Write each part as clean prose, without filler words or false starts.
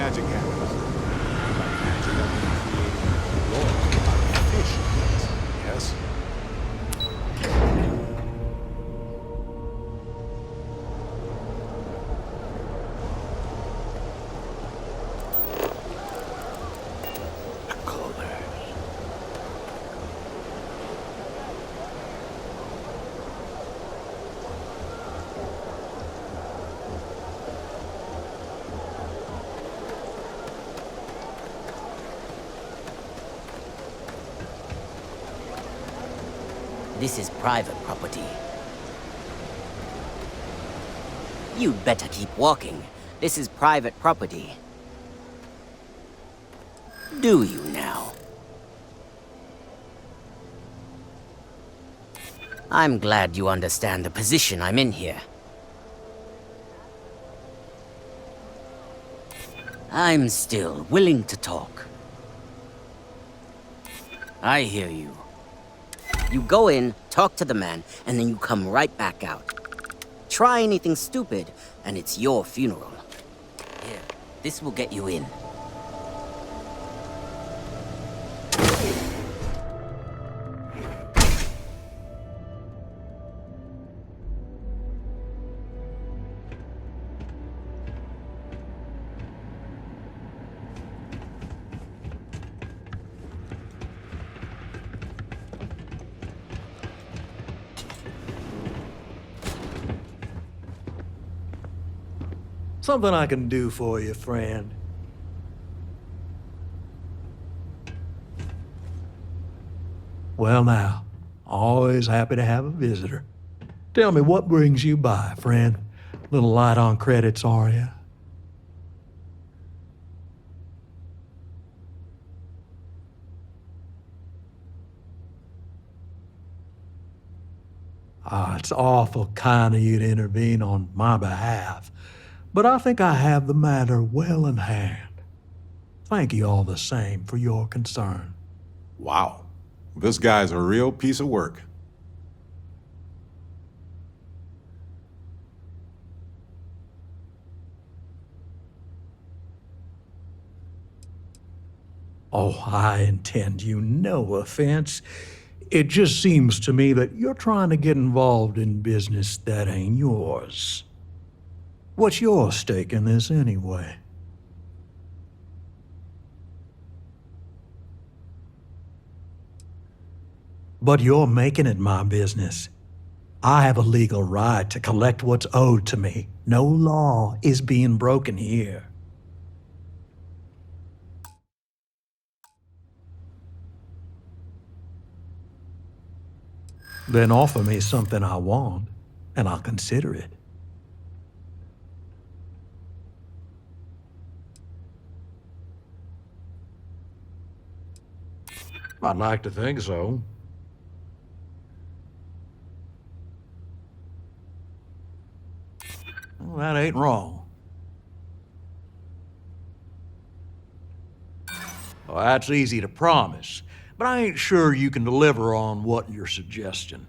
magic happens. By magic, I mean creating loyalty, artificial, yes? This is private property. You'd better keep walking. This is private property. Do you now? I'm glad you understand the position I'm in here. I'm still willing to talk. I hear you. You go in, talk to the man, and then you come right back out. Try anything stupid, and it's your funeral. Here, this will get you in. Something I can do for you, friend. Well now, always happy to have a visitor. Tell me, what brings you by, friend? Little light on credits, are you? It's awful kind of you to intervene on my behalf, but I think I have the matter well in hand. Thank you all the same for your concern. Wow. This guy's a real piece of work. Oh, I intend you no offense. It just seems to me that you're trying to get involved in business that ain't yours. What's your stake in this anyway? But you're making it my business. I have a legal right to collect what's owed to me. No law is being broken here. Then offer me something I want, and I'll consider it. I'd like to think so. Well, that ain't wrong. Well, that's easy to promise, but I ain't sure you can deliver on what you're suggesting.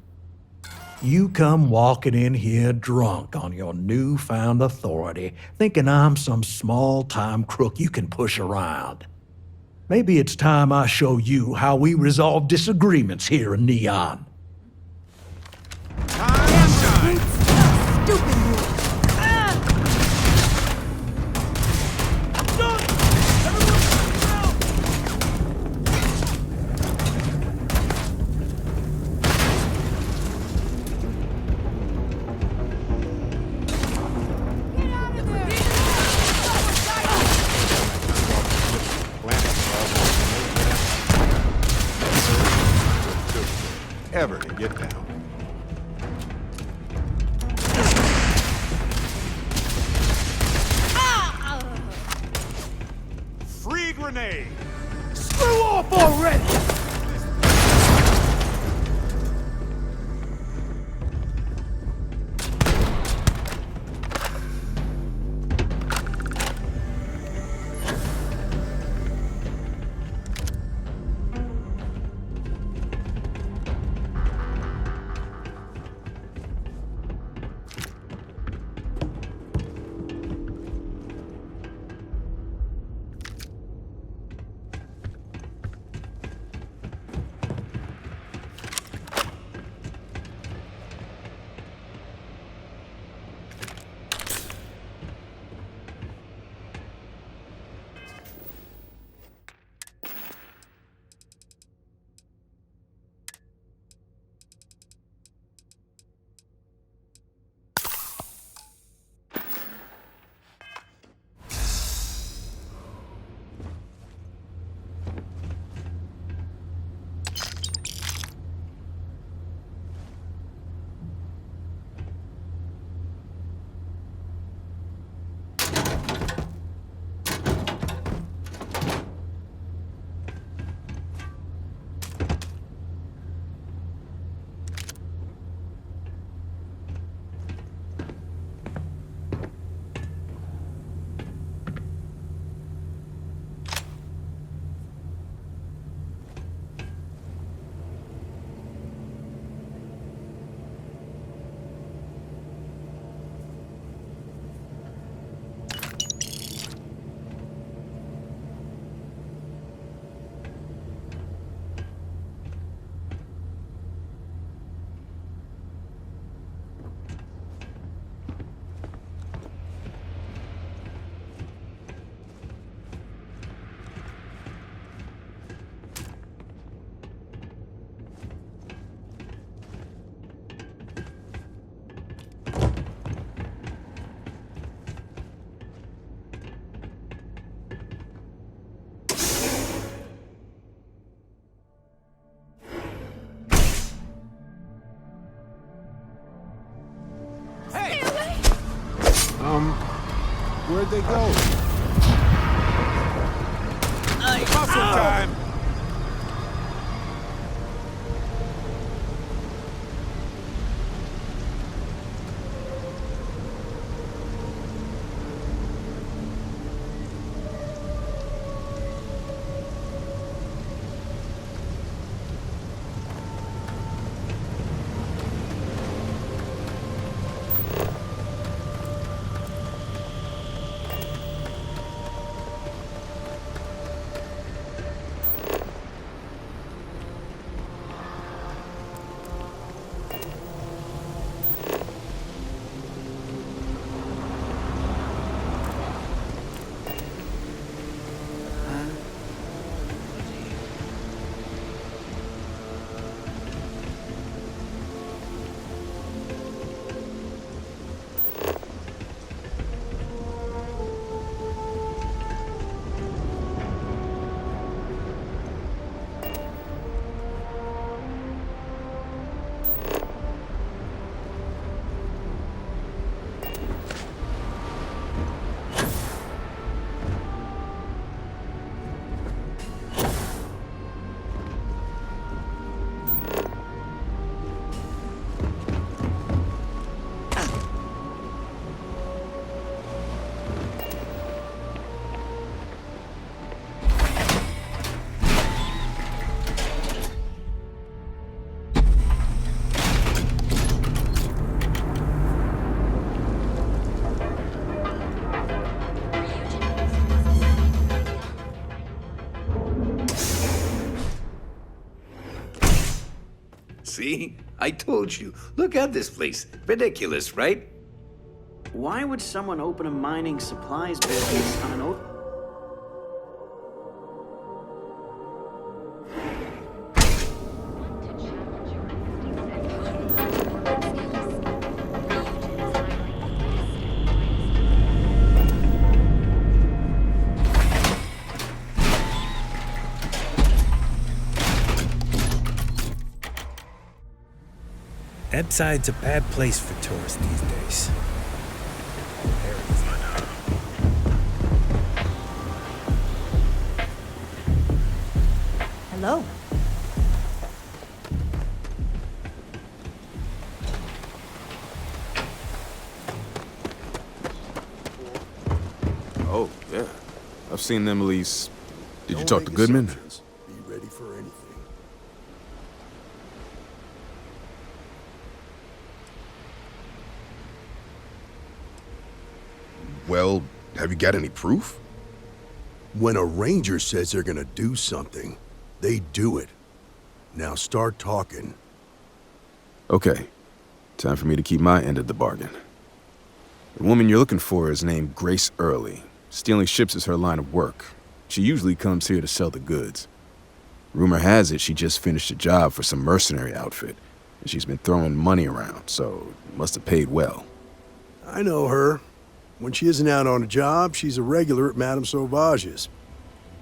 You come walking in here drunk on your newfound authority, thinking I'm some small-time crook you can push around. Maybe it's time I show you how we resolve disagreements here in Neon. Stupid move. Ever to get down. Free grenade! Screw off already! Where'd they go? Muscle time! See? I told you. Look at this place. Ridiculous, right? Why would someone open a mining supplies business on an old... Ebbside's a bad place for tourists these days. Hello. Oh, yeah. I've seen them, Elise. Did you talk to Goodman? Be ready for anything. Well, have you got any proof? When a ranger says they're gonna do something, they do it. Now start talking. Okay. Time for me to keep my end of the bargain. The woman you're looking for is named Grace Early. Stealing ships is her line of work. She usually comes here to sell the goods. Rumor has it she just finished a job for some mercenary outfit, and she's been throwing money around, so must have paid well. I know her. When she isn't out on a job, she's a regular at Madame Sauvage's.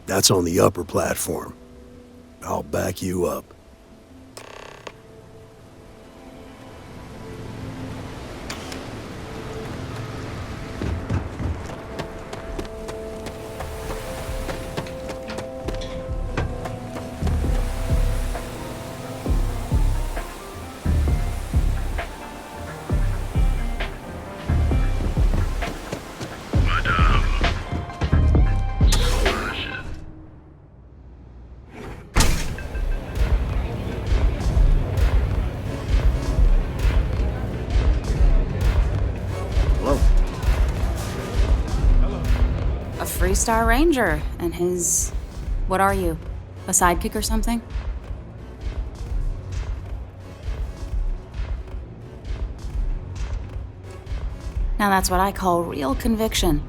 That's on the upper platform. I'll back you up. Three-star ranger and his... What are you? A sidekick or something? Now that's what I call real conviction.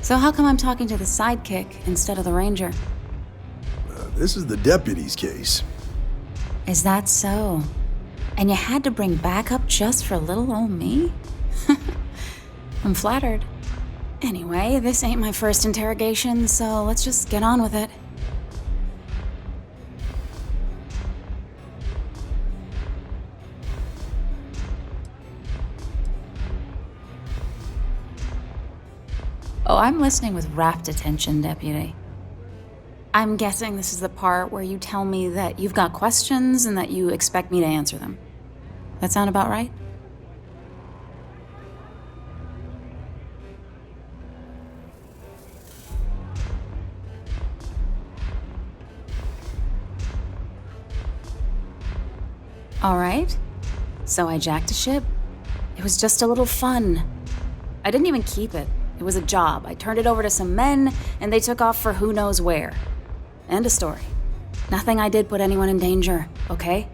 So how come I'm talking to the sidekick instead of the ranger? This is the deputy's case. Is that so? And you had to bring backup just for little old me? I'm flattered. Anyway, this ain't my first interrogation, so let's just get on with it. Oh, I'm listening with rapt attention, Deputy. I'm guessing this is the part where you tell me that you've got questions and that you expect me to answer them. That sound about right? All right. So I jacked a ship. It was just a little fun. I didn't even keep it. It was a job. I turned it over to some men, and they took off for who knows where. End of story. Nothing I did put anyone in danger, okay?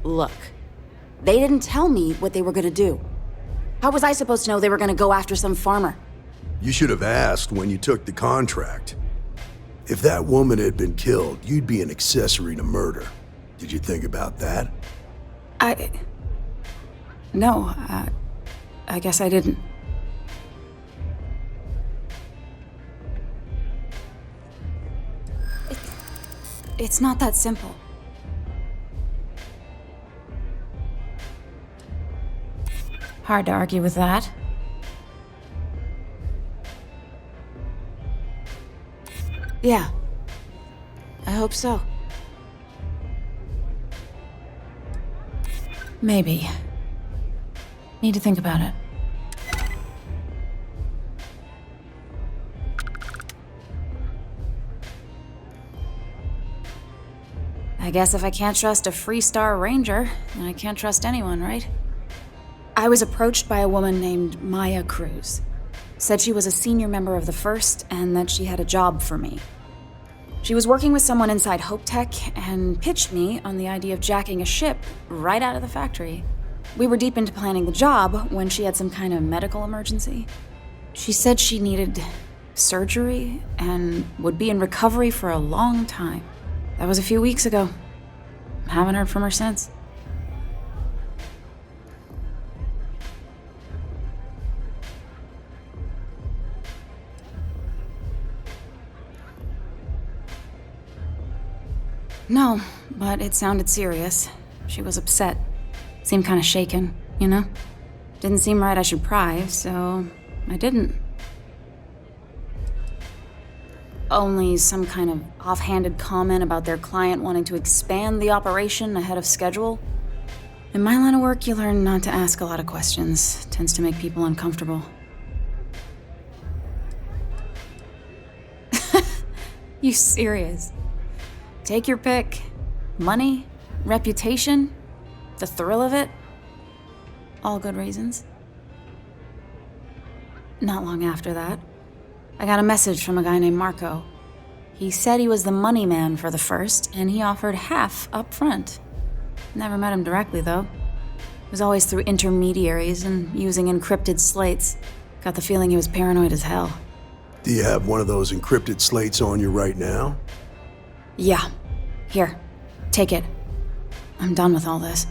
Look, they didn't tell me what they were gonna do. How was I supposed to know they were gonna go after some farmer? You should have asked when you took the contract. If that woman had been killed, you'd be an accessory to murder. Did you think about that? No, I guess I didn't. It's not that simple. Hard to argue with that. Yeah, I hope so. Maybe. Need to think about it. I guess if I can't trust a Freestar Ranger, then I can't trust anyone, right? I was approached by a woman named Maya Cruz. Said she was a senior member of the First and that she had a job for me. She was working with someone inside Hope Tech and pitched me on the idea of jacking a ship right out of the factory. We were deep into planning the job when she had some kind of medical emergency. She said she needed surgery and would be in recovery for a long time. That was a few weeks ago. Haven't heard from her since. No, but it sounded serious. She was upset. Seemed kind of shaken, you know? Didn't seem right I should pry, so I didn't. Only some kind of offhanded comment about their client wanting to expand the operation ahead of schedule. In my line of work, you learn not to ask a lot of questions. Tends to make people uncomfortable. You serious? Take your pick. Money, reputation, the thrill of it. All good reasons. Not long after that, I got a message from a guy named Marco. He said he was the money man for the First, and he offered half up front. Never met him directly, though. It was always through intermediaries and using encrypted slates. Got the feeling he was paranoid as hell. Do you have one of those encrypted slates on you right now? Yeah. Here. Take it. I'm done with all this.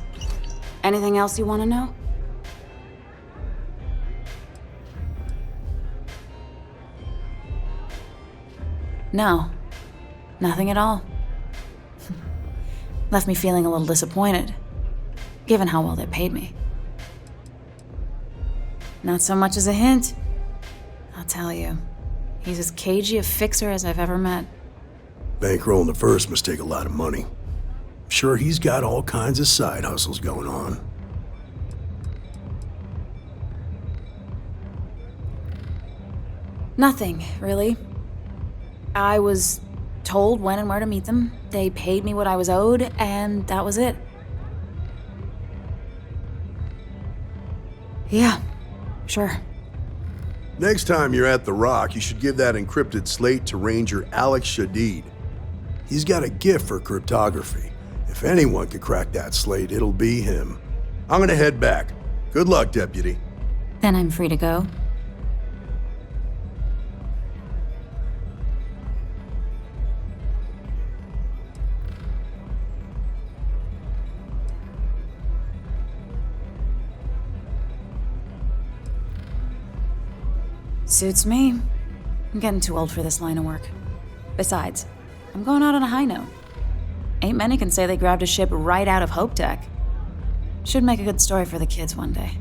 Anything else you want to know? No. Nothing at all. Left me feeling a little disappointed, given how well they paid me. Not so much as a hint. I'll tell you. He's as cagey a fixer as I've ever met. Bankrolling the First must take a lot of money. Sure, he's got all kinds of side hustles going on. Nothing, really. I was told when and where to meet them. They paid me what I was owed, and that was it. Yeah, sure. Next time you're at the Rock, you should give that encrypted slate to Ranger Alex Shadid. He's got a gift for cryptography. If anyone could crack that slate, it'll be him. I'm gonna head back. Good luck, Deputy. Then I'm free to go. Suits me. I'm getting too old for this line of work. Besides, I'm going out on a high note. Ain't many can say they grabbed a ship right out of Hope Tech. Should make a good story for the kids one day.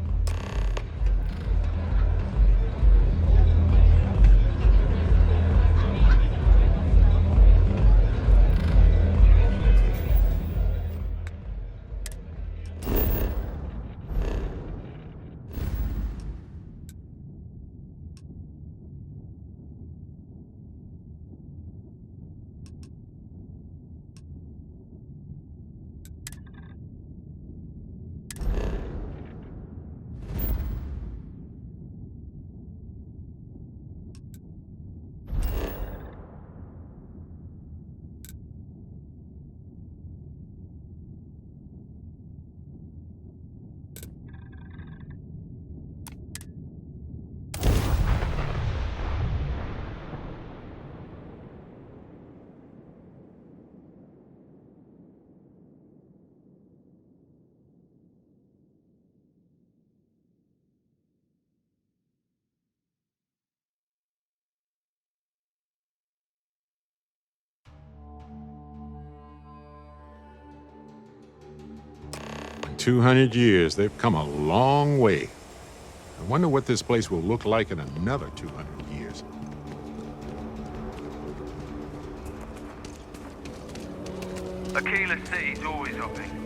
In 200 years, they've come a long way. I wonder what this place will look like in another 200 years. Aquila City's always open.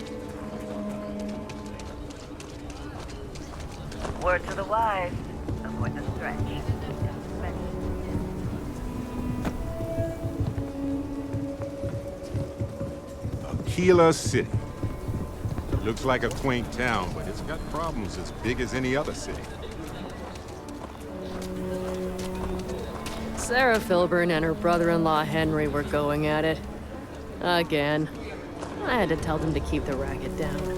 Word to the wise. Avoid the stretch. Aquila City. Looks like a quaint town, but it's got problems as big as any other city. Sarah Filburn and her brother-in-law Henry were going at it. Again. I had to tell them to keep the racket down.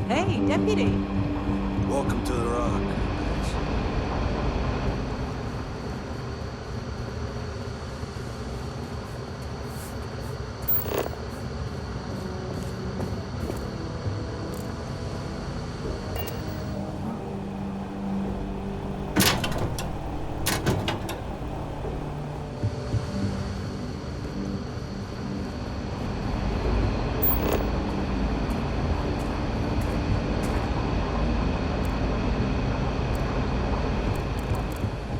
Hey, deputy. Welcome to the Rock.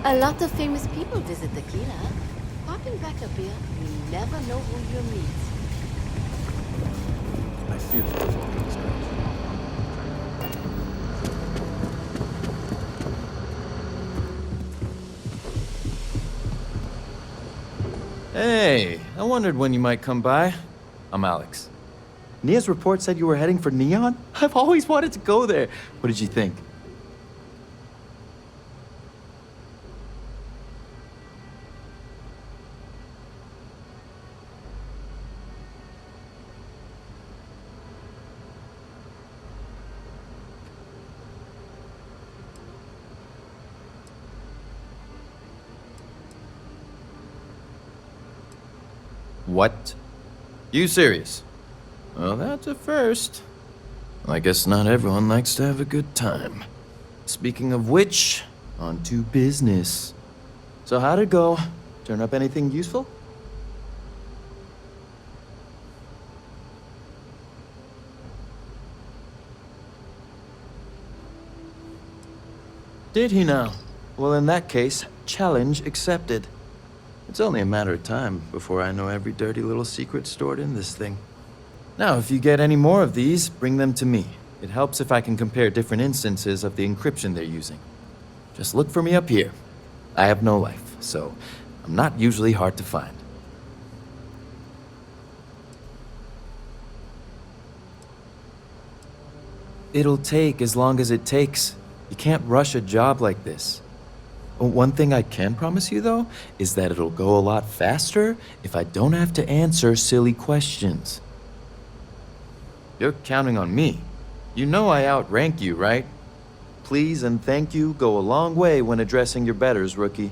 A lot of famous people visit Tequila. Popping back a beer, you never know who you meet. I feel for these guys. Hey, I wondered when you might come by. I'm Alex. Nia's report said you were heading for Neon? I've always wanted to go there. What did you think? What? You serious? Well, that's a first. I guess not everyone likes to have a good time. Speaking of which, on to business. So how'd it go? Turn up anything useful? Did he now? Well, in that case, challenge accepted. It's only a matter of time before I know every dirty little secret stored in this thing. Now, if you get any more of these, bring them to me. It helps if I can compare different instances of the encryption they're using. Just look for me up here. I have no life, so I'm not usually hard to find. It'll take as long as it takes. You can't rush a job like this. One thing I can promise you, though, is that it'll go a lot faster if I don't have to answer silly questions. You're counting on me. You know I outrank you, right? Please and thank you go a long way when addressing your betters, rookie.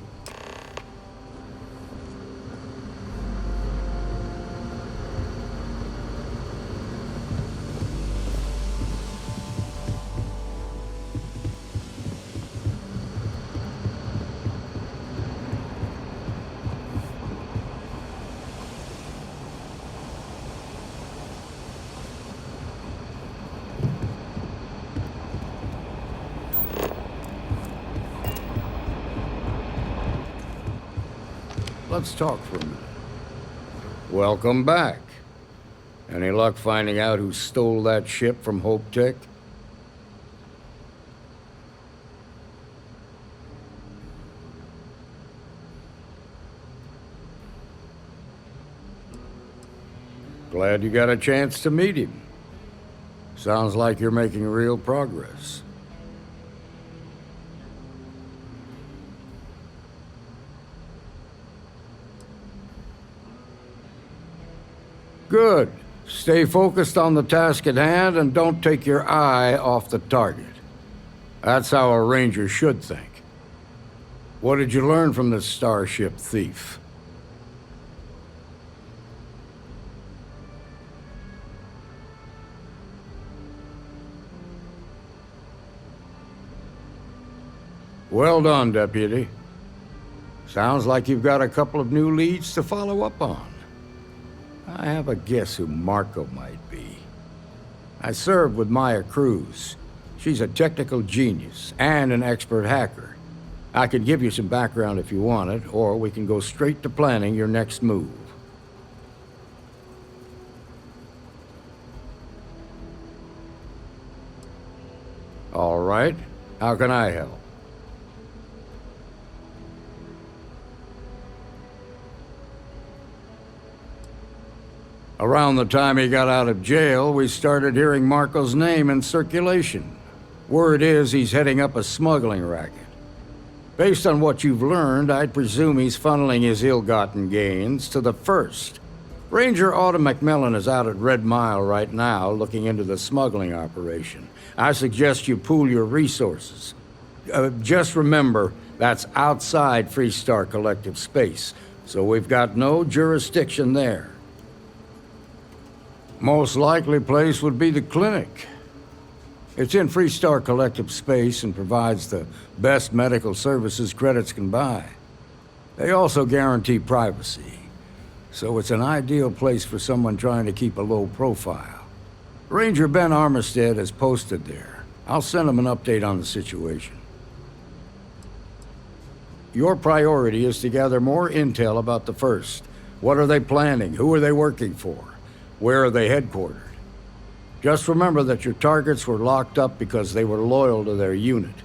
Let's talk for a minute. Welcome back. Any luck finding out who stole that ship from Hope Tech? Glad you got a chance to meet him. Sounds like you're making real progress. Good. Stay focused on the task at hand and don't take your eye off the target. That's how a ranger should think. What did you learn from this starship thief? Well done, Deputy. Sounds like you've got a couple of new leads to follow up on. I have a guess who Marco might be. I served with Maya Cruz. She's a technical genius and an expert hacker. I could give you some background if you want it, or we can go straight to planning your next move. All right. How can I help? Around the time he got out of jail, we started hearing Marco's name in circulation. Word is he's heading up a smuggling racket. Based on what you've learned, I'd presume he's funneling his ill-gotten gains to the First. Ranger Autumn McMillan is out at Red Mile right now looking into the smuggling operation. I suggest you pool your resources. Just remember, that's outside Freestar Collective space, so we've got no jurisdiction there. Most likely place would be the clinic. It's in Freestar Collective space and provides the best medical services credits can buy. They also guarantee privacy, so it's an ideal place for someone trying to keep a low profile. Ranger Ben Armistead is posted there. I'll send him an update on the situation. Your priority is to gather more intel about the First. What are they planning? Who are they working for? Where are they headquartered? Just remember that your targets were locked up because they were loyal to their unit.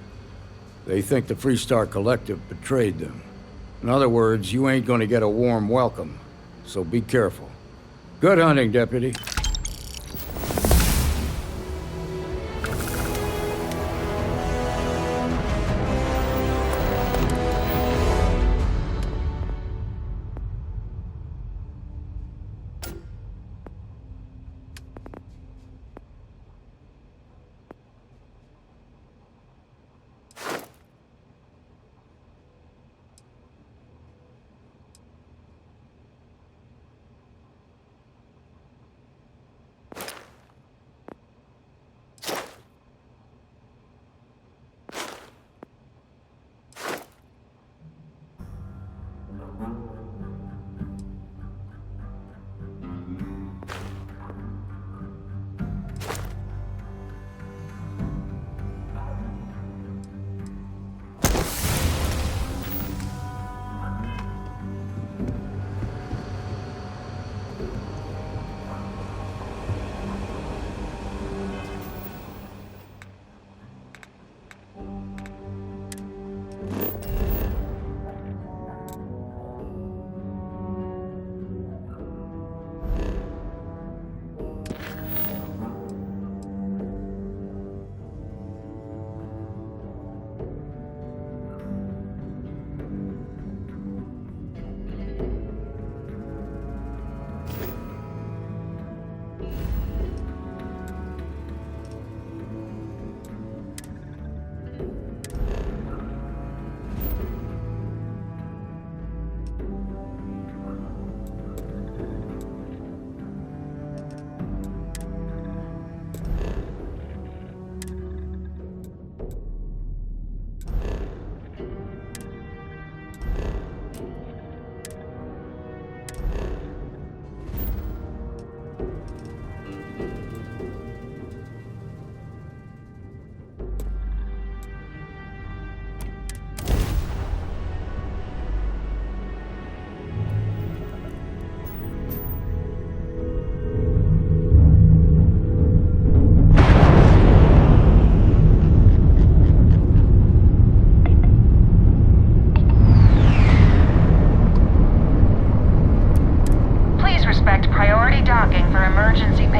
They think the Freestar Collective betrayed them. In other words, you ain't gonna get a warm welcome, so be careful. Good hunting, Deputy.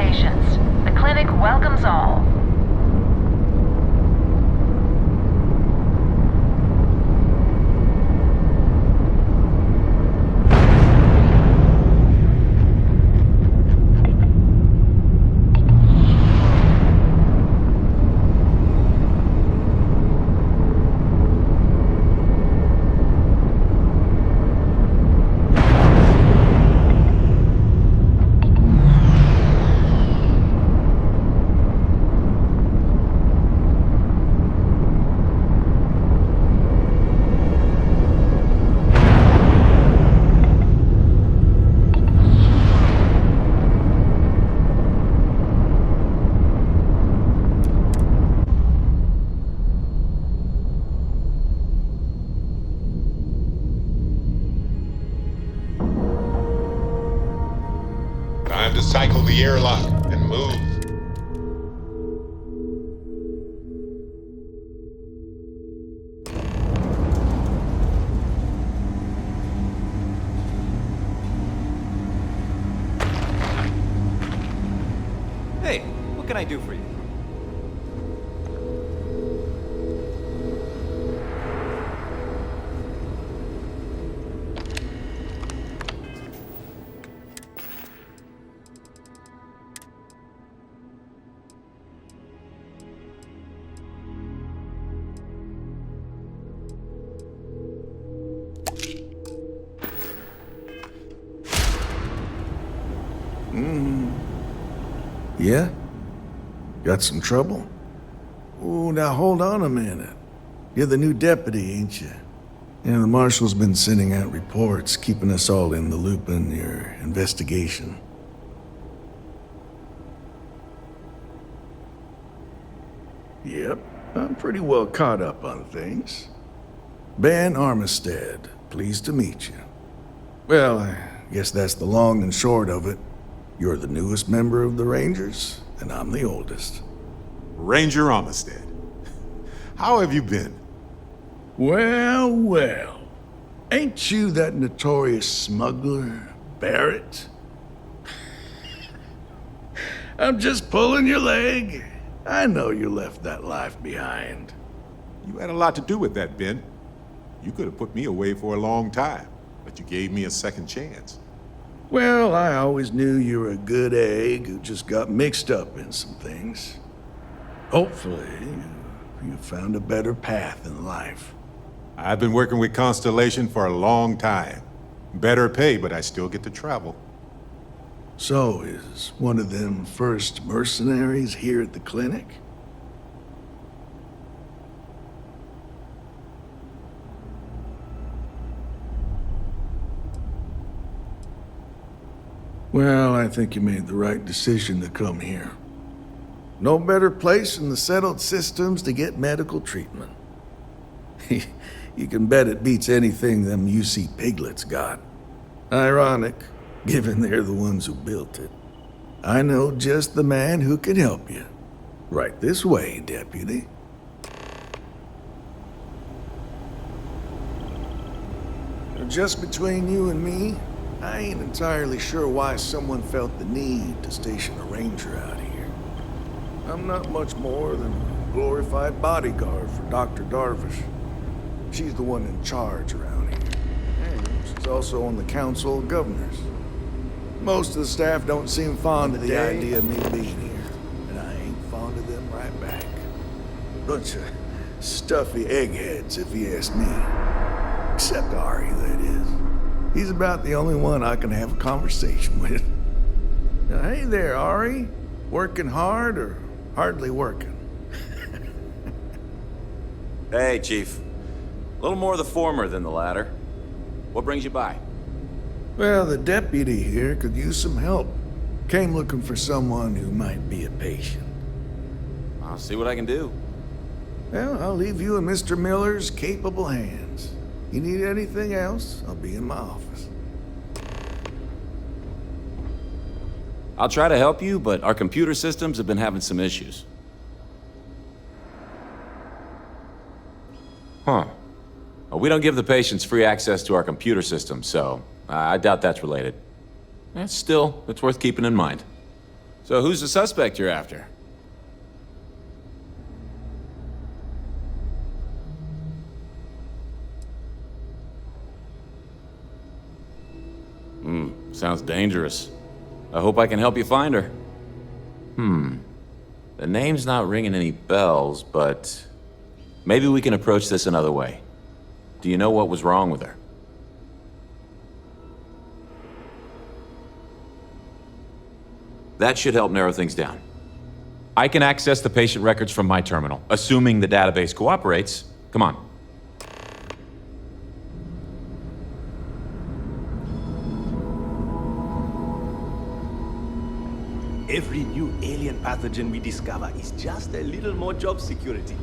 patients. The clinic welcomes all. Time to cycle the airlock and move. Hey, what can I do for you? Yeah? Got some trouble? Oh, now hold on a minute. You're the new deputy, ain't you? Yeah, the marshal's been sending out reports, keeping us all in the loop in your investigation. Yep, I'm pretty well caught up on things. Ben Armistead, pleased to meet you. Well, I guess that's the long and short of it. You're the newest member of the Rangers, and I'm the oldest. Ranger Armistead. How have you been? Well, well. Ain't you that notorious smuggler, Barrett? I'm just pulling your leg. I know you left that life behind. You had a lot to do with that, Ben. You could have put me away for a long time, but you gave me a second chance. Well, I always knew you were a good egg who just got mixed up in some things. Hopefully, you found a better path in life. I've been working with Constellation for a long time. Better pay, but I still get to travel. So, is one of them first mercenaries here at the clinic? Well, I think you made the right decision to come here. No better place in the settled systems to get medical treatment. You can bet it beats anything them UC piglets got. Ironic, given they're the ones who built it. I know just the man who can help you. Right this way, Deputy. Just between you and me, I ain't entirely sure why someone felt the need to station a ranger out here. I'm not much more than a glorified bodyguard for Dr. Darvish. She's the one in charge around here. And she's also on the Council of Governors. Most of the staff don't seem fond of the idea of me being here, and I ain't fond of them right back. Bunch of stuffy eggheads, if you ask me. Except Ari, that is. He's about the only one I can have a conversation with. Now, hey there, Ari. Working hard or hardly working? Hey, Chief. A little more the former than the latter. What brings you by? Well, the deputy here could use some help. Came looking for someone who might be a patient. I'll see what I can do. Well, I'll leave you in Mr. Miller's capable hands. You need anything else, I'll be in my office. I'll try to help you, but our computer systems have been having some issues. Huh. Well, we don't give the patients free access to our computer system, so I doubt that's related. Still, it's worth keeping in mind. So who's the suspect you're after? Sounds dangerous. I hope I can help you find her. The name's not ringing any bells, but maybe we can approach this another way. Do you know what was wrong with her? That should help narrow things down. I can access the patient records from my terminal, assuming the database cooperates. Come on. Every new alien pathogen we discover is just a little more job security.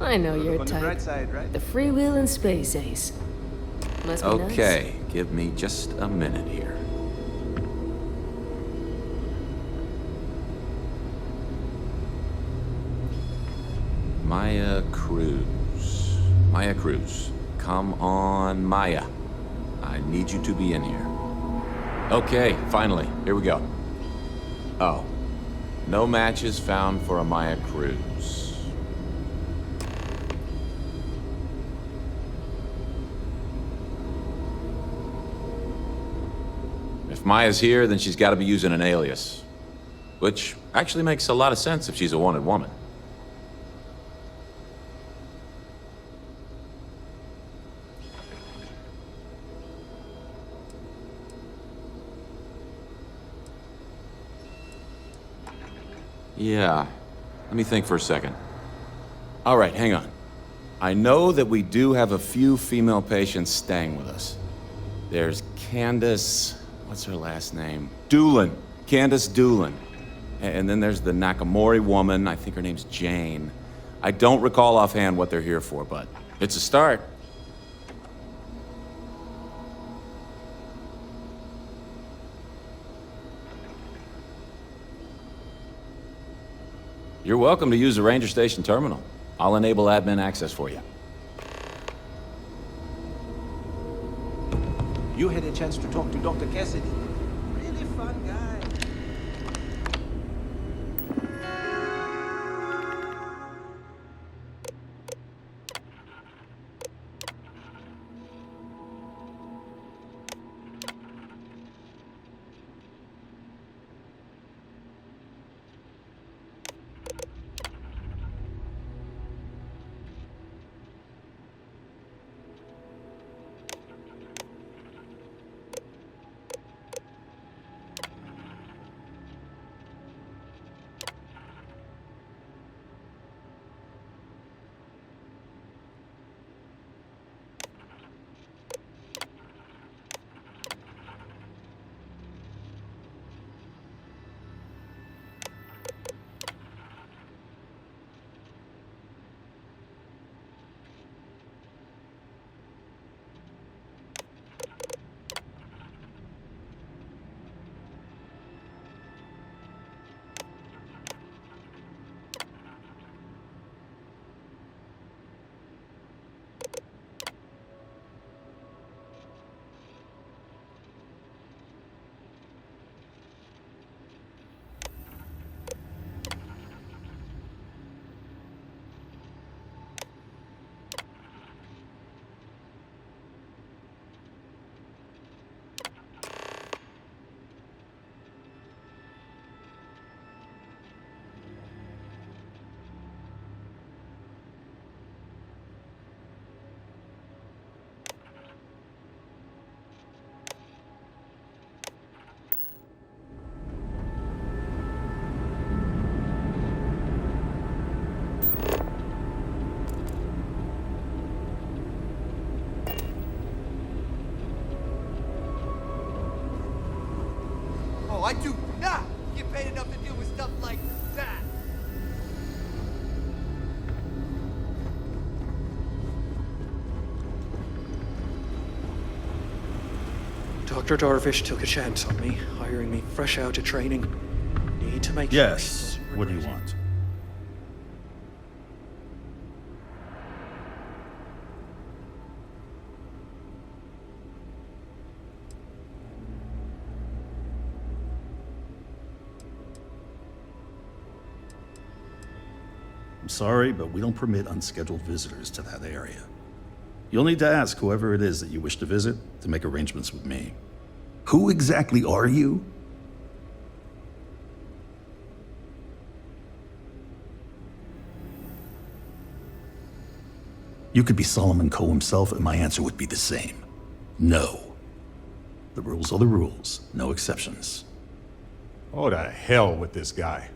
I know your On the type. bright side, right? The freewheel in space, Ace. Must be nice. Okay, give me just a minute here. Maya Cruz. Maya Cruz. Come on, Maya. I need you to be in here. Okay, finally. Here we go. Oh. No matches found for a Maya Cruz. If Maya's here, then she's got to be using an alias. Which actually makes a lot of sense if she's a wanted woman. Yeah. Let me think for a second. All right, hang on. I know that we do have a few female patients staying with us. There's Candace... what's her last name? Doolin. Candace Doolin. And then there's the Nakamori woman. I think her name's Jane. I don't recall offhand what they're here for, but it's a start. You're welcome to use the Ranger Station terminal. I'll enable admin access for you. You had a chance to talk to Dr. Cassidy. Really fun guy. Oh, I do not get paid enough to deal with stuff like that. Dr. Darvish took a chance on me, hiring me fresh out of training. Need to make Yes. What do you want? sorry, but we don't permit unscheduled visitors to that area. You'll need to ask whoever it is that you wish to visit to make arrangements with me. Who exactly are you? You could be Solomon Coe himself, and my answer would be the same. No. The rules are the rules, no exceptions. Oh, to hell with this guy.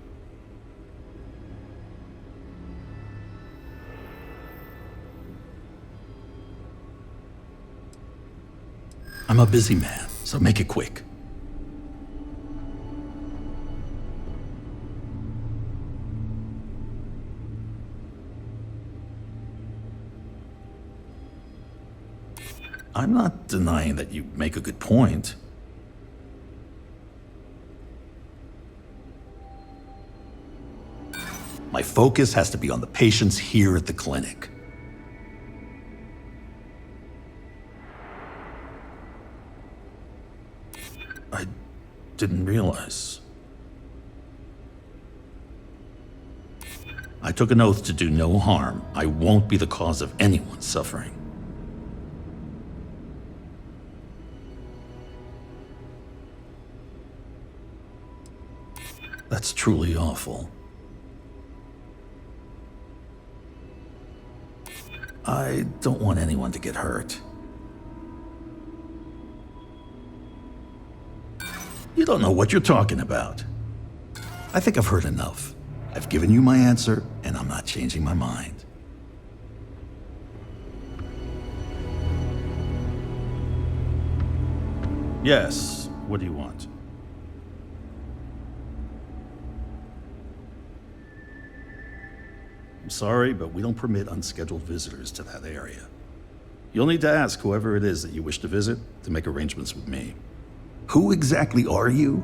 I'm a busy man, so make it quick. I'm not denying that you make a good point. My focus has to be on the patients here at the clinic. I didn't realize. I took an oath to do no harm. I won't be the cause of anyone's suffering. That's truly awful. I don't want anyone to get hurt. You don't know what you're talking about. I think I've heard enough. I've given you my answer, and I'm not changing my mind. Yes, what do you want? I'm sorry, but we don't permit unscheduled visitors to that area. You'll need to ask whoever it is that you wish to visit to make arrangements with me. Who exactly are you?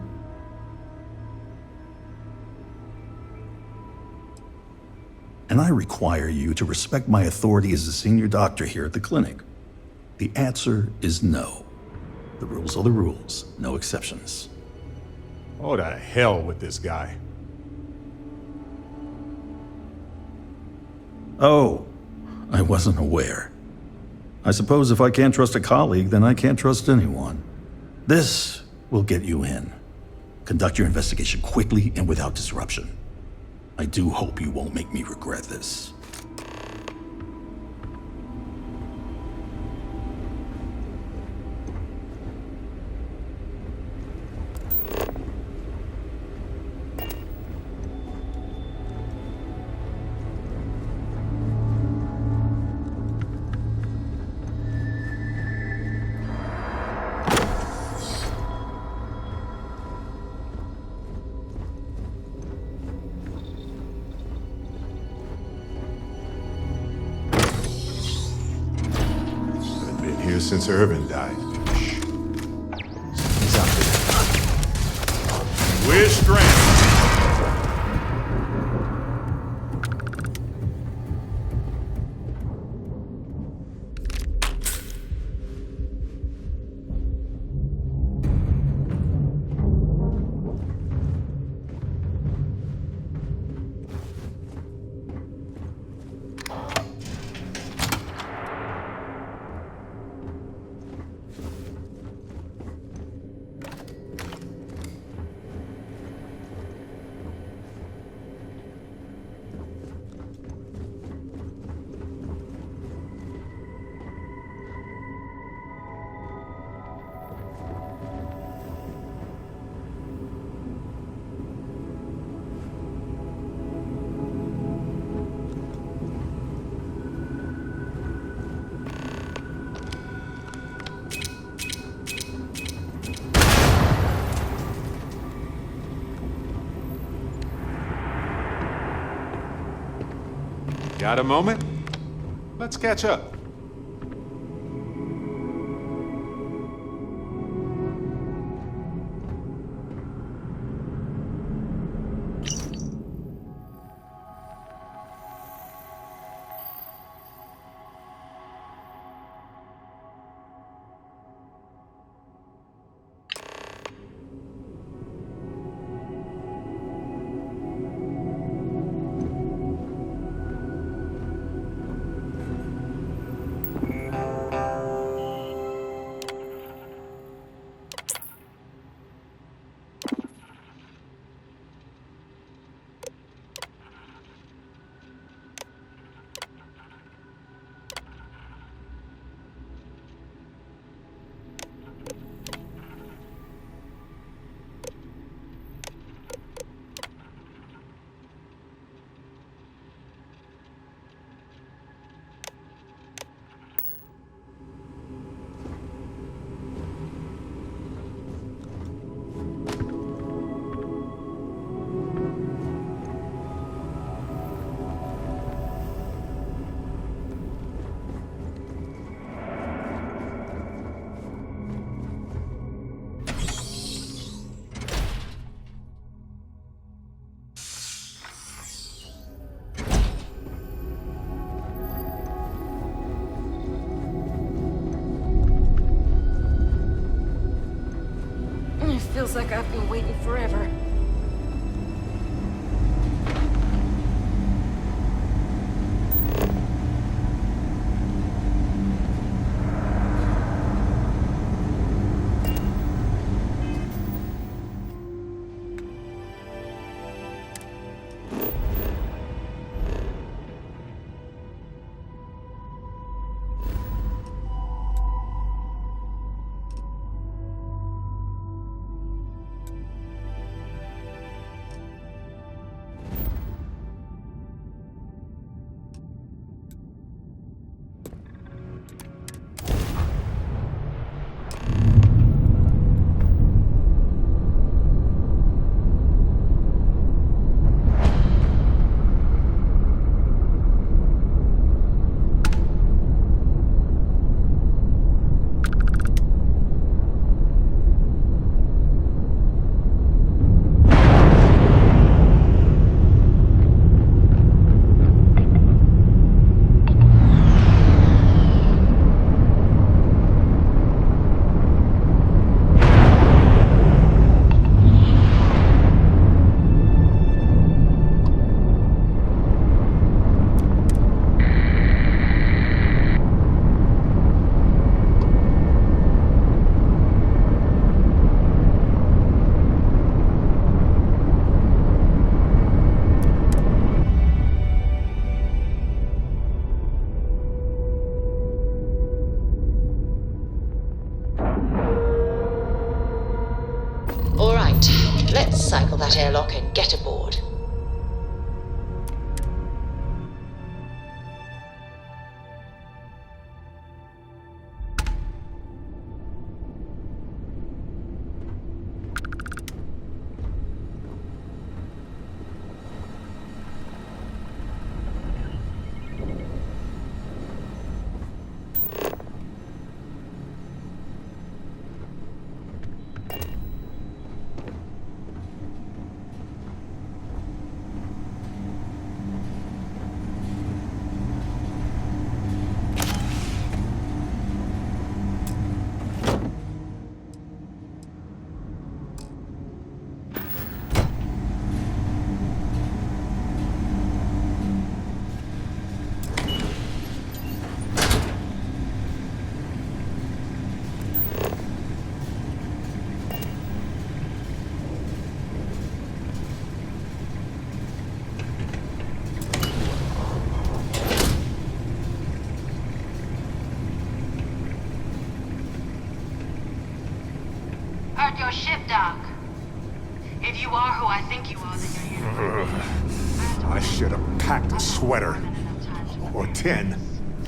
And I require you to respect my authority as a senior doctor here at the clinic. The answer is no. The rules are the rules, no exceptions. Oh, to hell with this guy. Oh, I wasn't aware. I suppose if I can't trust a colleague, then I can't trust anyone. This will get you in. Conduct your investigation quickly and without disruption. I do hope you won't make me regret this. Since Irvin died. He's out there. We're stranded. Got a moment? Let's catch up. Feels like I've been waiting forever. All right, let's cycle that airlock and get aboard. Heard your ship, Doc. If you are who I think you are, then you're here. I should have packed a sweater. Or 10.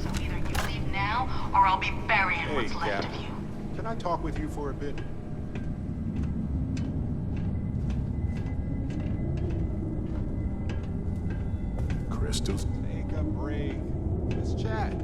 So either you leave now, or I'll be burying what's left of you. Can I talk with you for a bit? Crystals, take a break. Let's chat.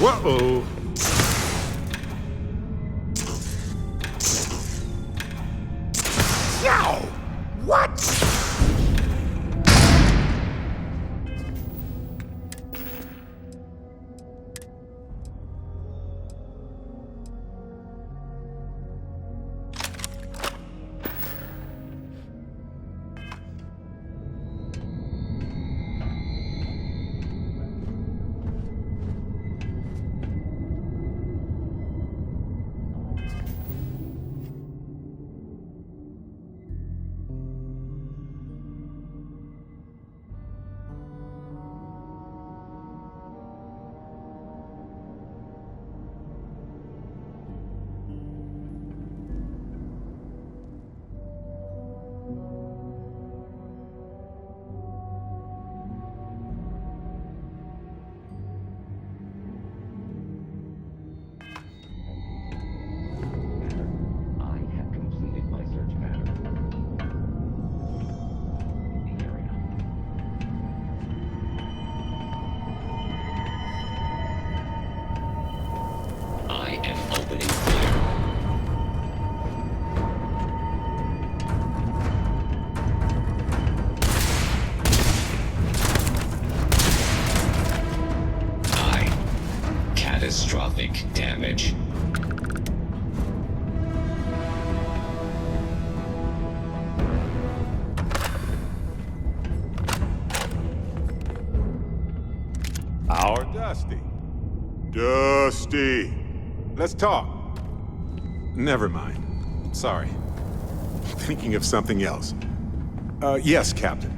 Whoa! No! What? Catastrophic damage. Our Dusty. Dusty! Let's talk. Never mind. Sorry. Thinking of something else. Yes, Captain.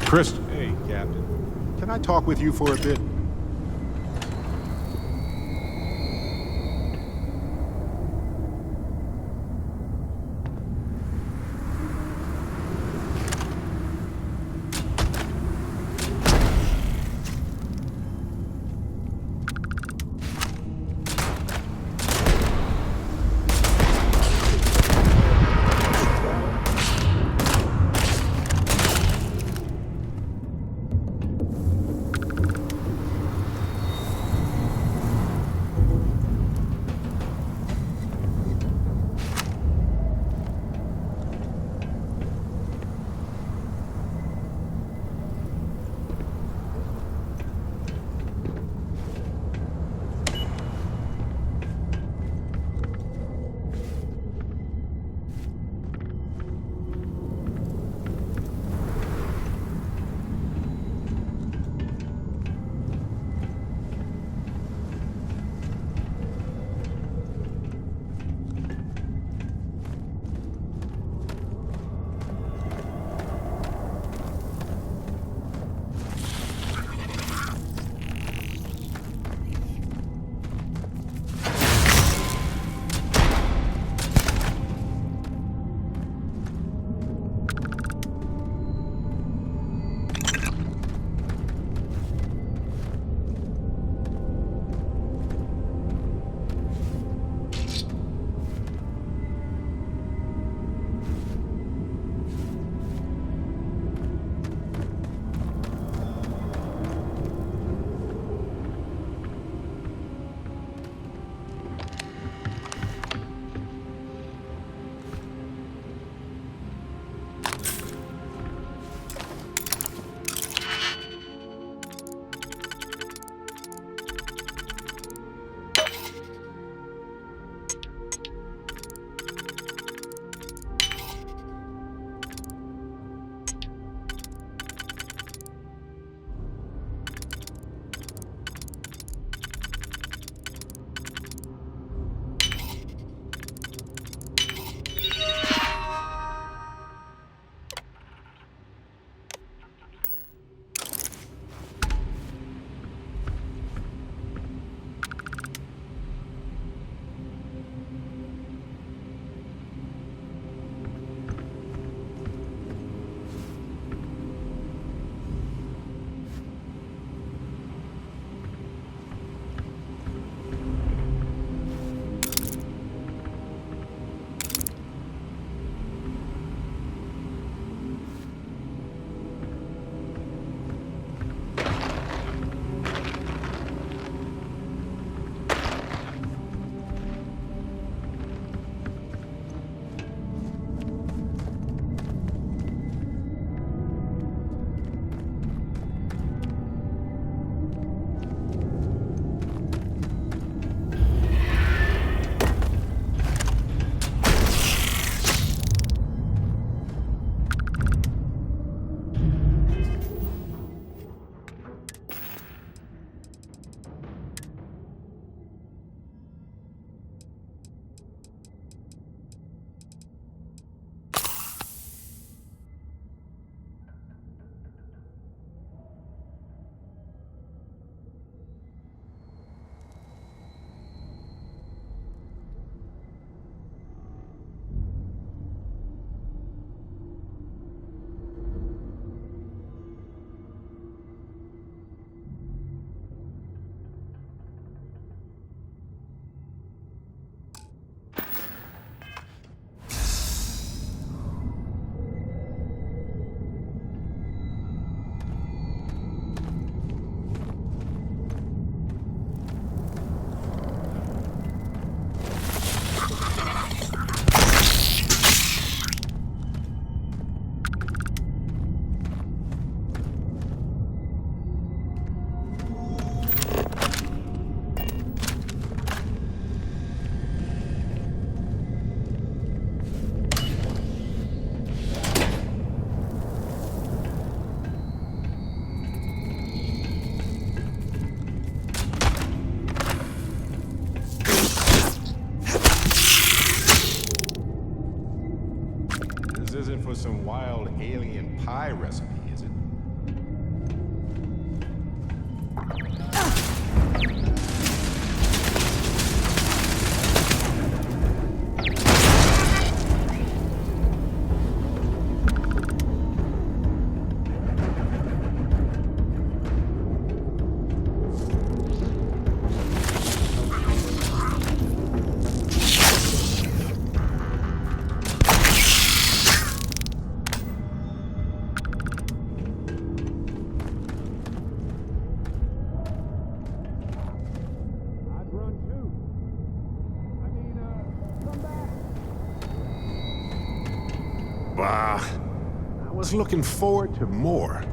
Christian. Hey, Captain. Can I talk with you for a bit? This isn't for some wild alien pie recipe, is it? Bah, I was looking forward to more.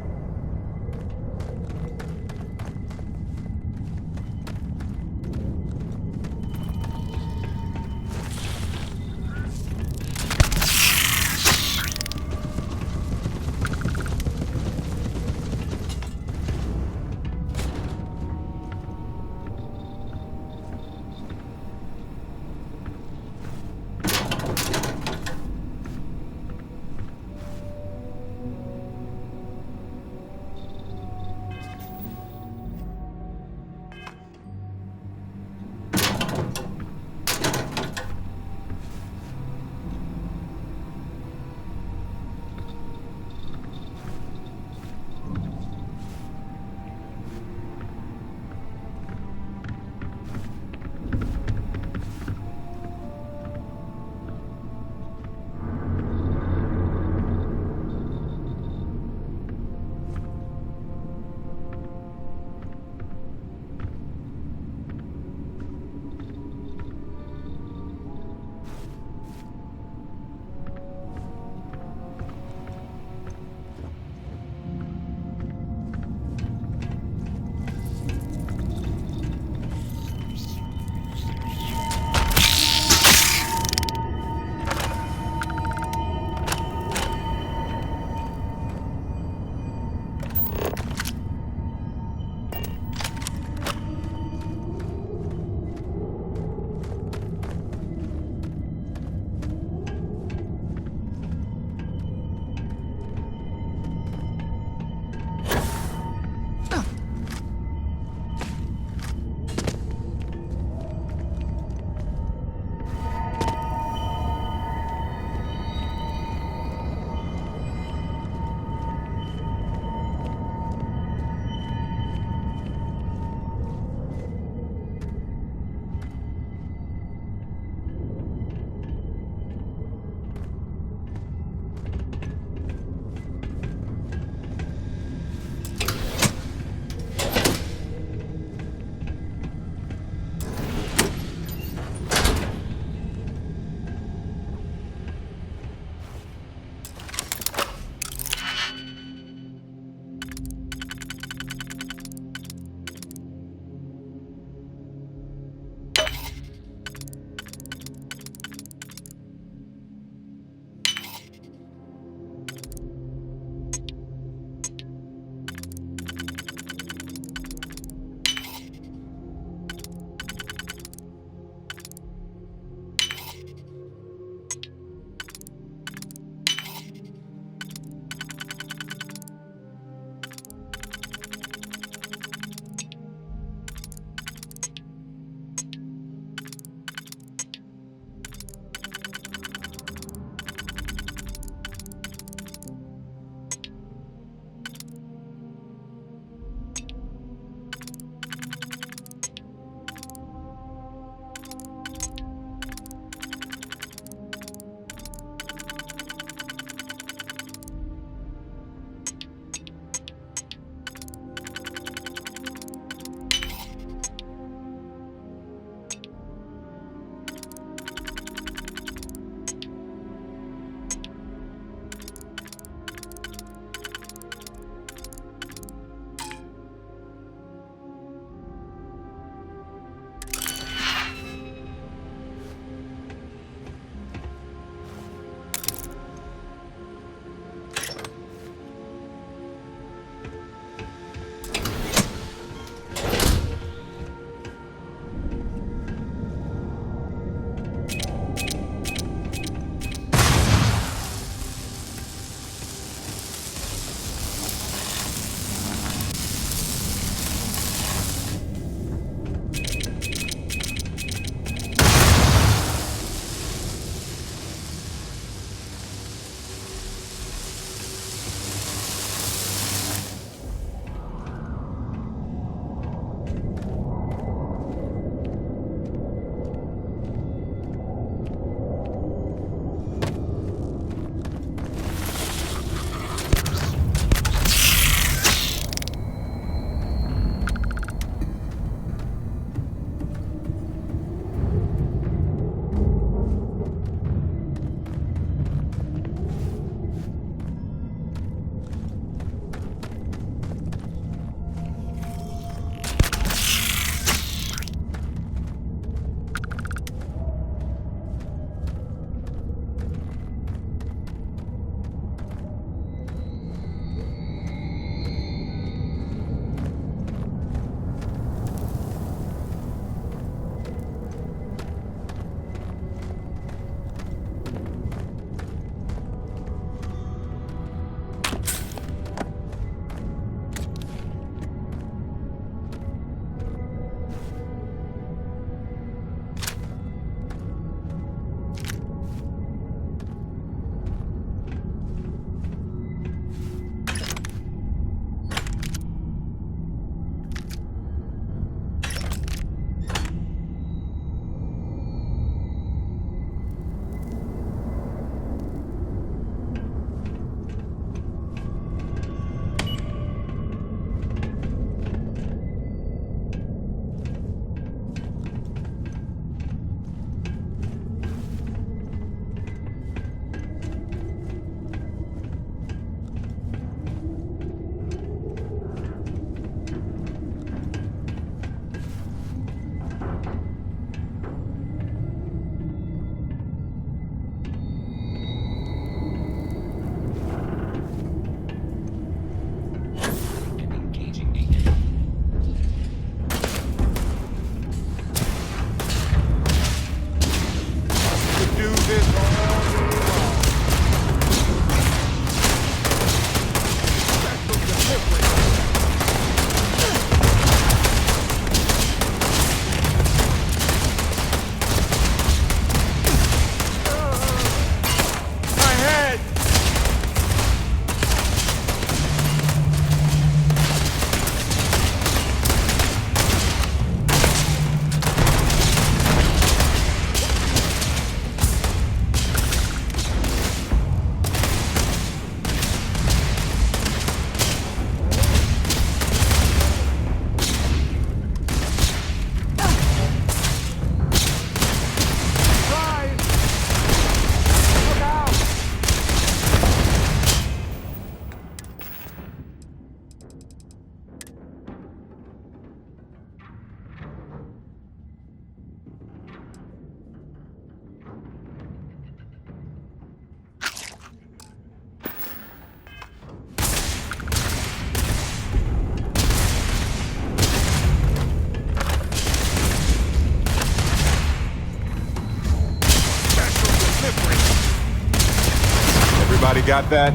Everybody got that?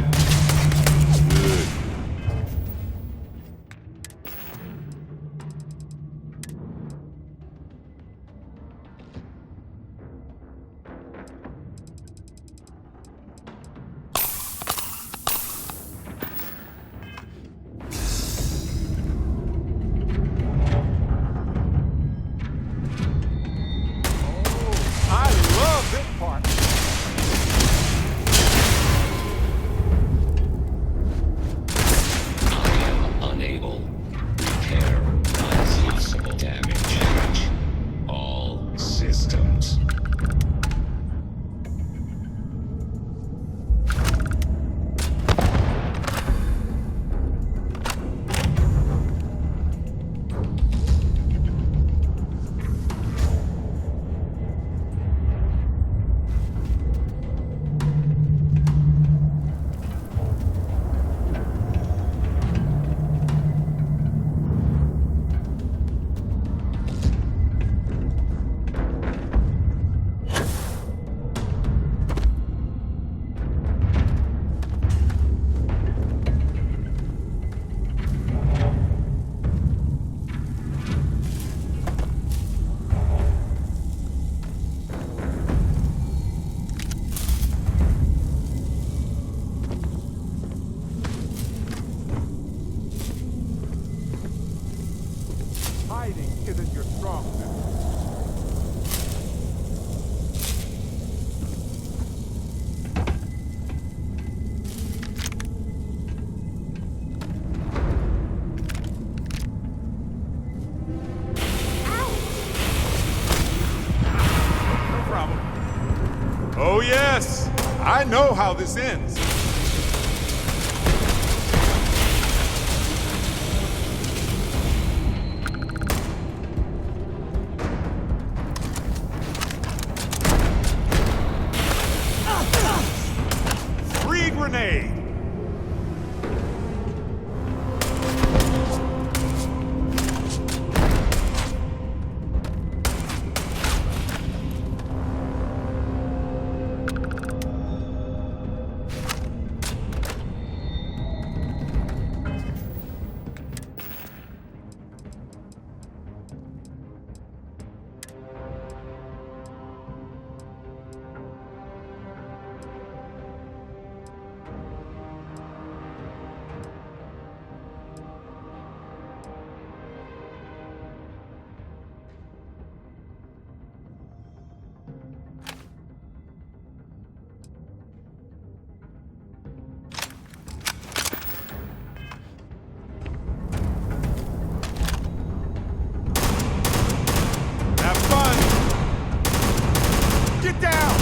Good. I love this part. Unable. Repair. Possible damage. All systems. Hiding isn't your strong suit. No problem. Oh yes, I know how this ends. Free grenade! Have fun! Get down!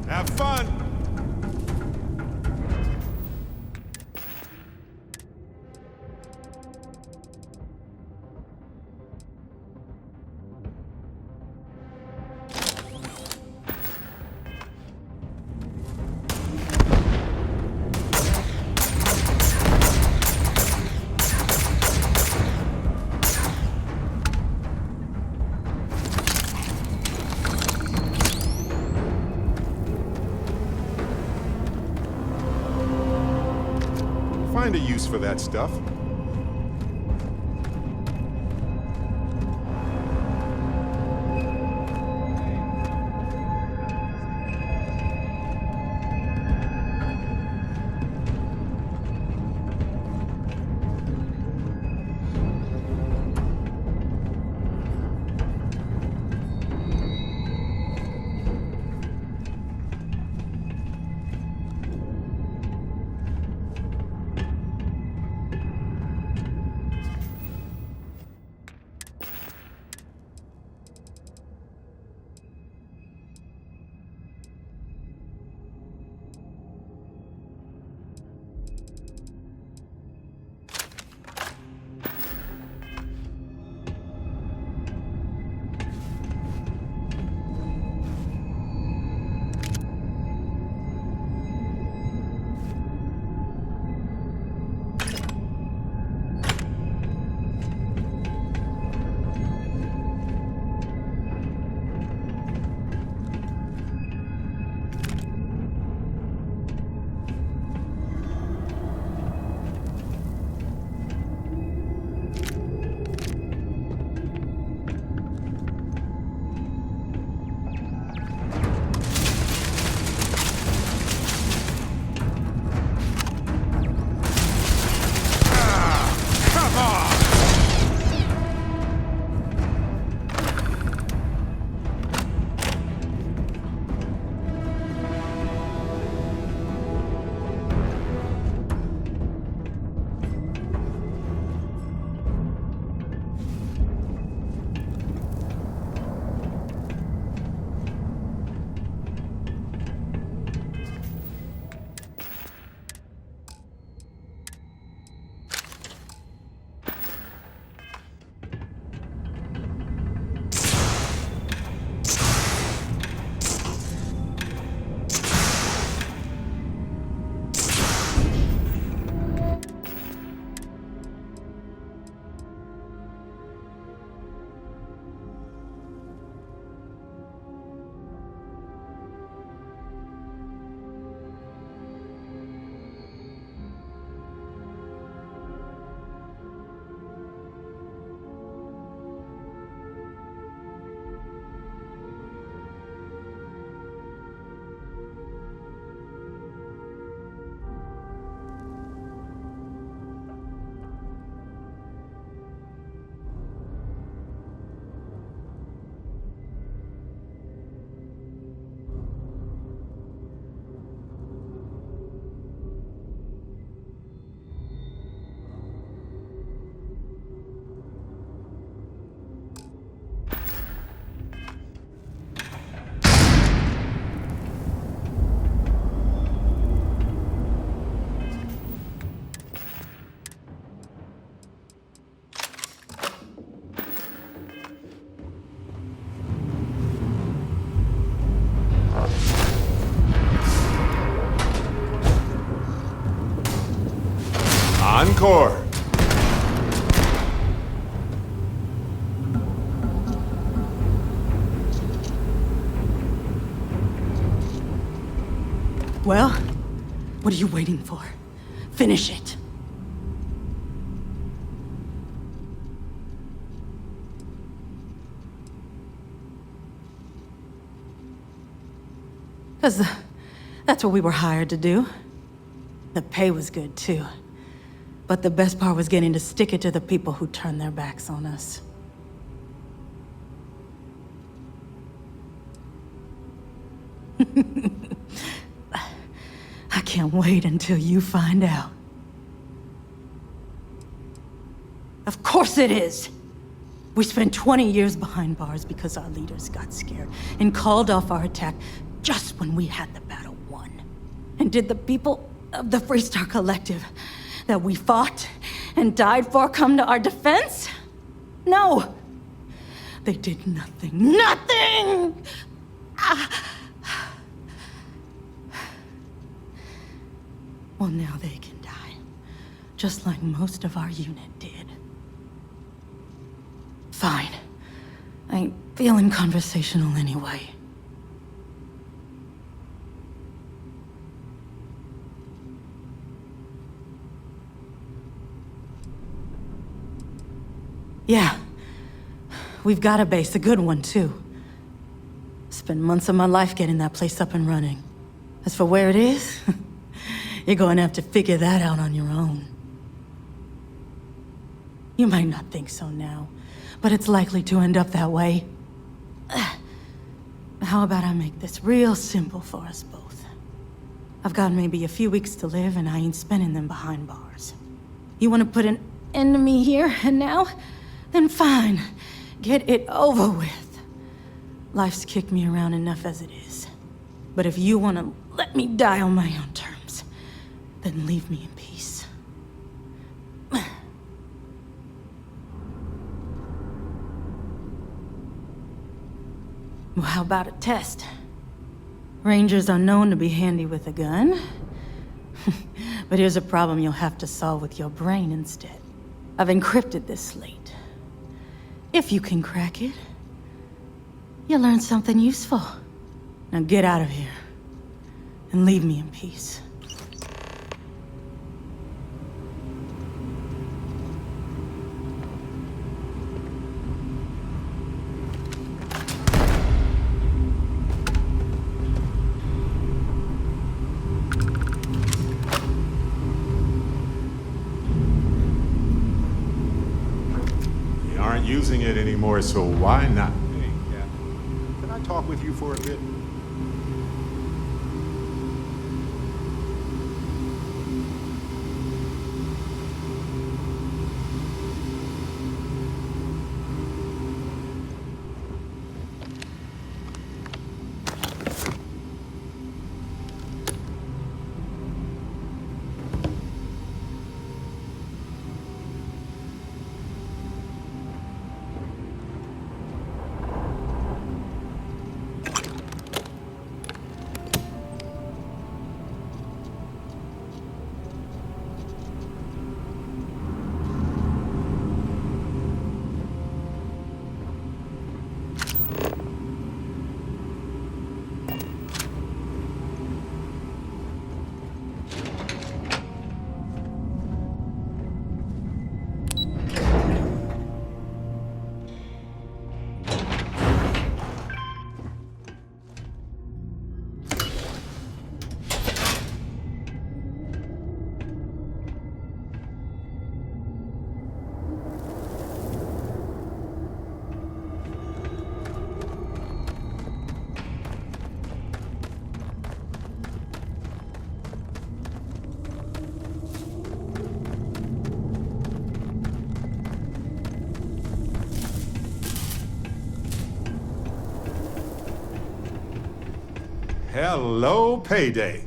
Have fun! Find a use for that stuff. Encore! Well, what are you waiting for? Finish it. Because that's what we were hired to do. The pay was good, too. But the best part was getting to stick it to the people who turned their backs on us. I can't wait until you find out. Of course it is! We spent 20 years behind bars because our leaders got scared and called off our attack just when we had the battle won. And did the people of the Freestar Collective that we fought and died for come to our defense? No! They did nothing. Nothing! Well, now they can die. Just like most of our unit did. Fine. I ain't feeling conversational anyway. Yeah. We've got a base, a good one, too. Spent months of my life getting that place up and running. As for where it is, you're going to have to figure that out on your own. You might not think so now, but it's likely to end up that way. How about I make this real simple for us both? I've got maybe a few weeks to live, and I ain't spending them behind bars. You want to put an end to me here and now? Then fine. Get it over with. Life's kicked me around enough as it is. But if you want to let me die on my own terms, then leave me in peace. Well, how about a test? Rangers are known to be handy with a gun. But here's a problem you'll have to solve with your brain instead. I've encrypted this slate. If you can crack it, you'll learn something useful. Now get out of here, and leave me in peace. Using it anymore, so why not? Hey, Captain, can I talk with you for a bit? Hello, payday.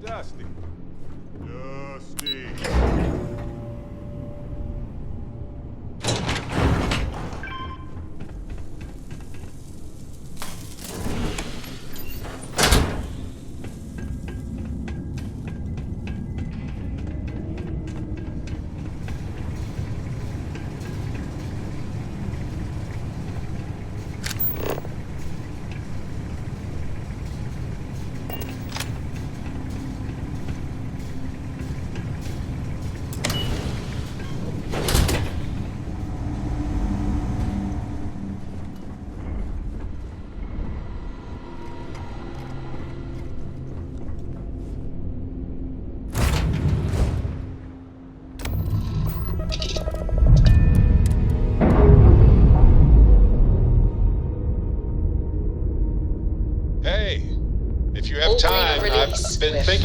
Dusty. Dusty.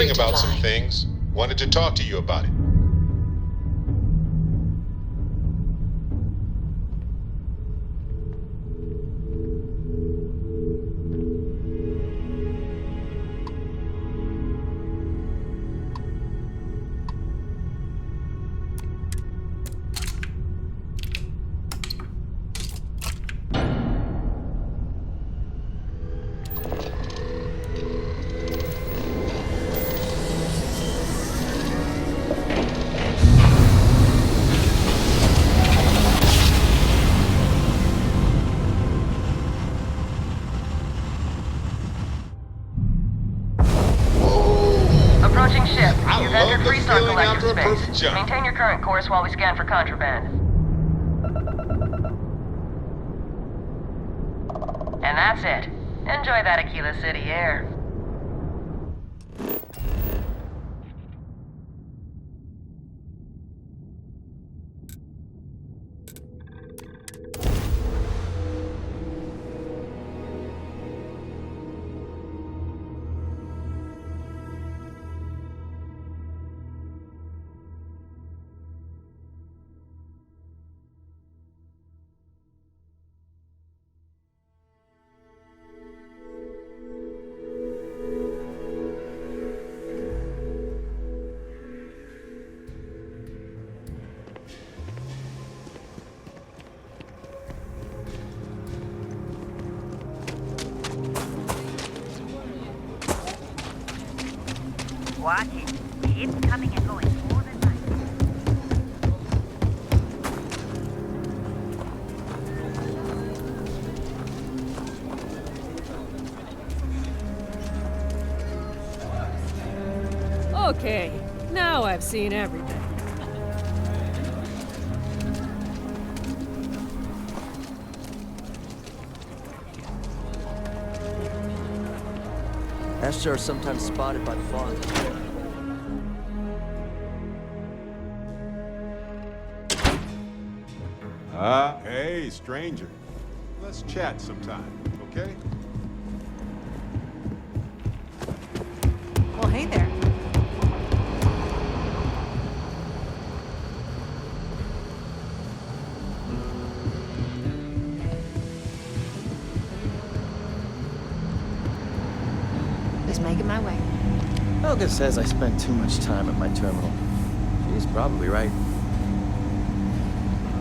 tripping free to about some fly. things. Wanted to talk to you about it. Approaching ship. You've love entered the Freestar feeling collective after a space. perfect jump. Maintain your current course while we scan for contraband. And that's it. Enjoy that Aquila City air. Watch it. It's coming and going more than light. Okay, now I've seen everything. Astro are sometimes spotted by the fog. Hey, stranger. Let's chat sometime, okay? Well, hey there. Just making my way. Helga says I spend too much time at my terminal. She's probably right.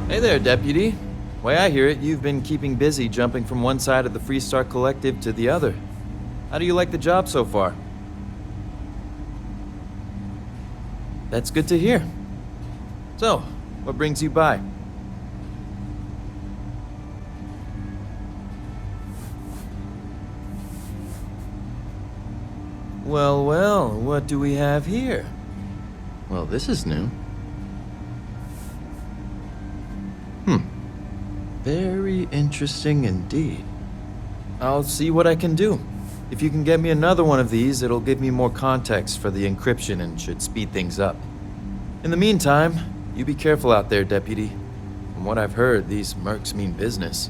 Hey there, Deputy. Way I hear it, you've been keeping busy jumping from one side of the Freestar Collective to the other. How do you like the job so far? That's good to hear. So, what brings you by? Well, well, what do we have here? Well, this is new. Very interesting indeed. I'll see what I can do. If you can get me another one of these, it'll give me more context for the encryption and should speed things up. In the meantime, you be careful out there, Deputy. From what I've heard, these mercs mean business.